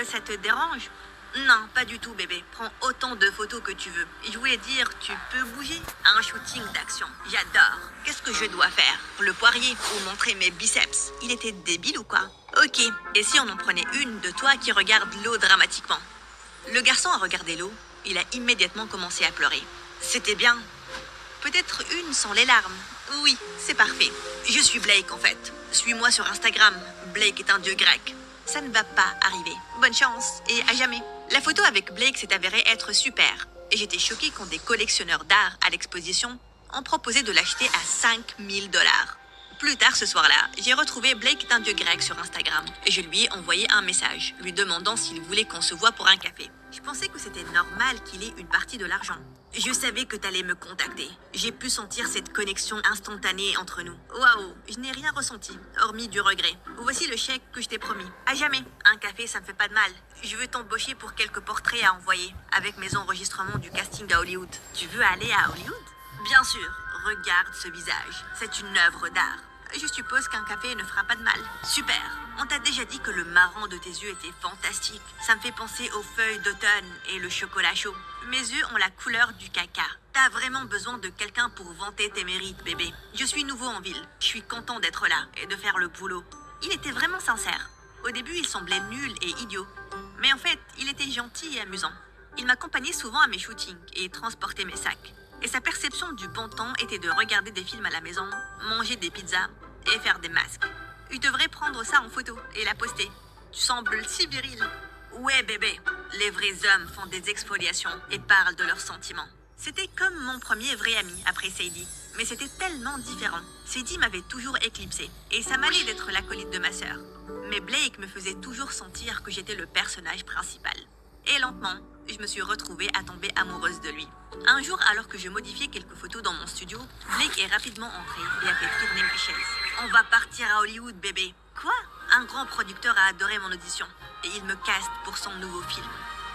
Ça te dérange? Non, pas du tout, bébé. Prends autant de photos que tu veux. Je voulais dire, tu peux bouger? Un shooting d'action. J'adore. Qu'est-ce que je dois faire? Le poirier ou montrer mes biceps? Il était débile ou quoi? Ok. Et si on en prenait une de toi qui regarde l'eau dramatiquement? Le garçon a regardé l'eau. Il a immédiatement commencé à pleurer. C'était bien. Peut-être une sans les larmes. Oui, c'est parfait. Je suis Blake en fait. Suis-moi sur Instagram. Blake est un dieu grec. Ça ne va pas arriver. Bonne chance et à jamais. La photo avec Blake s'est avérée être super. Et j'étais choquée quand des collectionneurs d'art à l'exposition ont proposé de l'acheter à 5000 $. Plus tard ce soir-là, j'ai retrouvé Blake est un dieu grec sur Instagram et je lui ai envoyé un message lui demandant s'il voulait qu'on se voie pour un café. Je pensais que c'était normal qu'il ait une partie de l'argent. Je savais que t'allais me contacter. J'ai pu sentir cette connexion instantanée entre nous. Waouh, je n'ai rien ressenti, hormis du regret. Voici le chèque que je t'ai promis. À jamais. Un café, ça me fait pas de mal. Je veux t'embaucher pour quelques portraits à envoyer, avec mes enregistrements du casting à Hollywood. Tu veux aller à Hollywood? Bien sûr. Regarde ce visage. C'est une œuvre d'art. Je suppose qu'un café ne fera pas de mal. Super. On t'a déjà dit que le marron de tes yeux était fantastique. Ça me fait penser aux feuilles d'automne et le chocolat chaud. Mes yeux ont la couleur du caca. T'as vraiment besoin de quelqu'un pour vanter tes mérites, bébé. Je suis nouveau en ville. Je suis content d'être là et de faire le boulot. Il était vraiment sincère. Au début, il semblait nul et idiot. Mais en fait, il était gentil et amusant. Il m'accompagnait souvent à mes shootings et transportait mes sacs. Et sa perception du bon temps était de regarder des films à la maison, manger des pizzas et faire des masques. Je devrais prendre ça en photo et la poster. Tu sembles si viril. Ouais, bébé. Les vrais hommes font des exfoliations et parlent de leurs sentiments. C'était comme mon premier vrai ami après Sadie. Mais c'était tellement différent. Sadie m'avait toujours éclipsée et ça m'allait d'être l'acolyte de ma sœur. Mais Blake me faisait toujours sentir que j'étais le personnage principal. Et lentement, je me suis retrouvée à tomber amoureuse de lui. Un jour, alors que je modifiais quelques photos dans mon studio, Blake est rapidement entré et a fait tourner ma chaise. On va partir à Hollywood, bébé. Quoi? Un grand producteur a adoré mon audition et il me caste pour son nouveau film.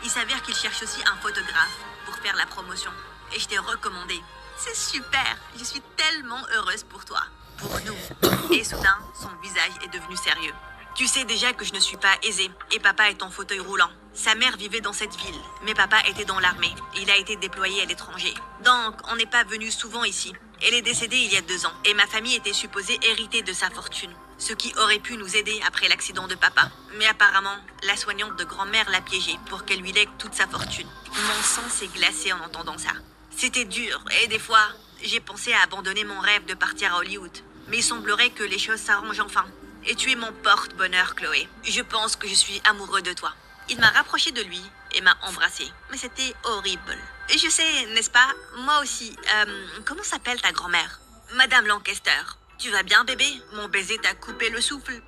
Il s'avère qu'il cherche aussi un photographe pour faire la promotion et je t'ai recommandé. C'est super, je suis tellement heureuse pour toi, pour nous. Et soudain, son visage est devenu sérieux. Tu sais déjà que je ne suis pas aisée et papa est en fauteuil roulant. Sa mère vivait dans cette ville, mais papa était dans l'armée. Il a été déployé à l'étranger. Donc, on n'est pas venu souvent ici. Elle est décédée il y a 2 ans et ma famille était supposée hériter de sa fortune, ce qui aurait pu nous aider après l'accident de papa. Mais apparemment, la soignante de grand-mère l'a piégée pour qu'elle lui lègue toute sa fortune. Mon sang s'est glacé en entendant ça. C'était dur et des fois, j'ai pensé à abandonner mon rêve de partir à Hollywood. Mais il semblerait que les choses s'arrangent enfin. Et tu es mon porte-bonheur, Chloé. Je pense que je suis amoureux de toi. Il m'a rapproché de lui et m'a embrassée. Mais c'était horrible. Et je sais, n'est-ce pas? Moi aussi. Comment s'appelle ta grand-mère? Madame Lancaster. Tu vas bien, bébé? Mon baiser t'a coupé le souffle?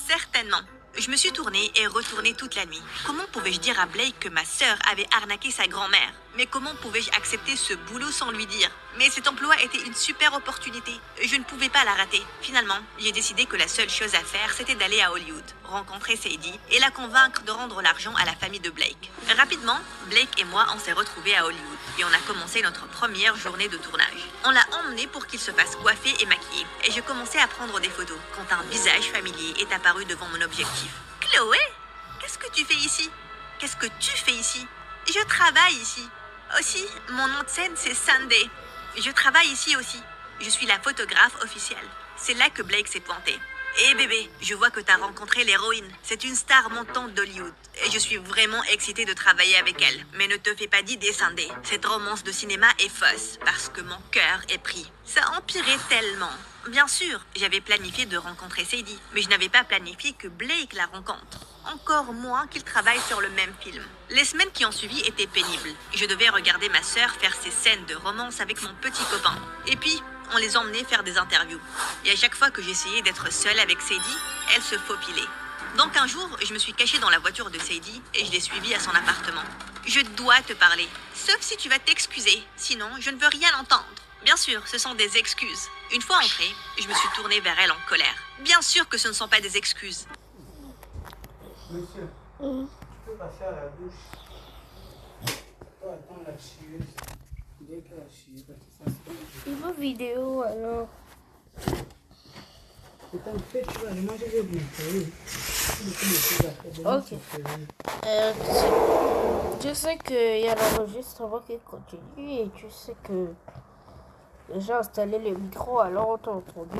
Certainement. Je me suis tournée et retournée toute la nuit. Comment pouvais-je dire à Blake que ma sœur avait arnaqué sa grand-mère? Mais comment pouvais-je accepter ce boulot sans lui dire? Mais cet emploi était une super opportunité. Je ne pouvais pas la rater. Finalement, j'ai décidé que la seule chose à faire, c'était d'aller à Hollywood, rencontrer Sadie et la convaincre de rendre l'argent à la famille de Blake. Rapidement, Blake et moi, on s'est retrouvés à Hollywood et on a commencé notre première journée de tournage. On l'a emmené pour qu'il se fasse coiffer et maquiller et je commençais à prendre des photos quand un visage familier est apparu devant mon objectif. Chloé, qu'est-ce que tu fais ici? Qu'est-ce que tu fais ici? Je travaille ici. Aussi, mon nom de scène, c'est Sunday. Je travaille ici aussi. Je suis la photographe officielle. C'est là que Blake s'est pointé. Eh bébé, je vois que t'as rencontré l'héroïne. C'est une star montante d'Hollywood. Et je suis vraiment excitée de travailler avec elle. Mais ne te fais pas d'idées, Sunday. Cette romance de cinéma est fausse, parce que mon cœur est pris. Ça empirait tellement. Bien sûr, j'avais planifié de rencontrer Sadie, mais je n'avais pas planifié que Blake la rencontre. Encore moins qu'il travaille sur le même film. Les semaines qui ont suivi étaient pénibles. Je devais regarder ma sœur faire ses scènes de romance avec mon petit copain. Et puis, on les emmenait faire des interviews. Et à chaque fois que j'essayais d'être seule avec Sadie, elle se faupilait. Donc un jour, je me suis cachée dans la voiture de Sadie et je l'ai suivie à son appartement. Je dois te parler, sauf si tu vas t'excuser, sinon je ne veux rien entendre. Bien sûr, ce sont des excuses. Une fois entrée, je me suis tournée vers elle en colère. Bien sûr que ce ne sont pas des excuses. Monsieur, tu peux passer à la douche. Toi, attends la chieuse. Dès que la chieuse, ça se Il veut vidéo alors. C'est un fait, tu vas aller manger des boules. Ok. Tu sais qu'il y a l'enregistrement qui continue et tu sais que j'ai installé le micro, alors on t'a entendu.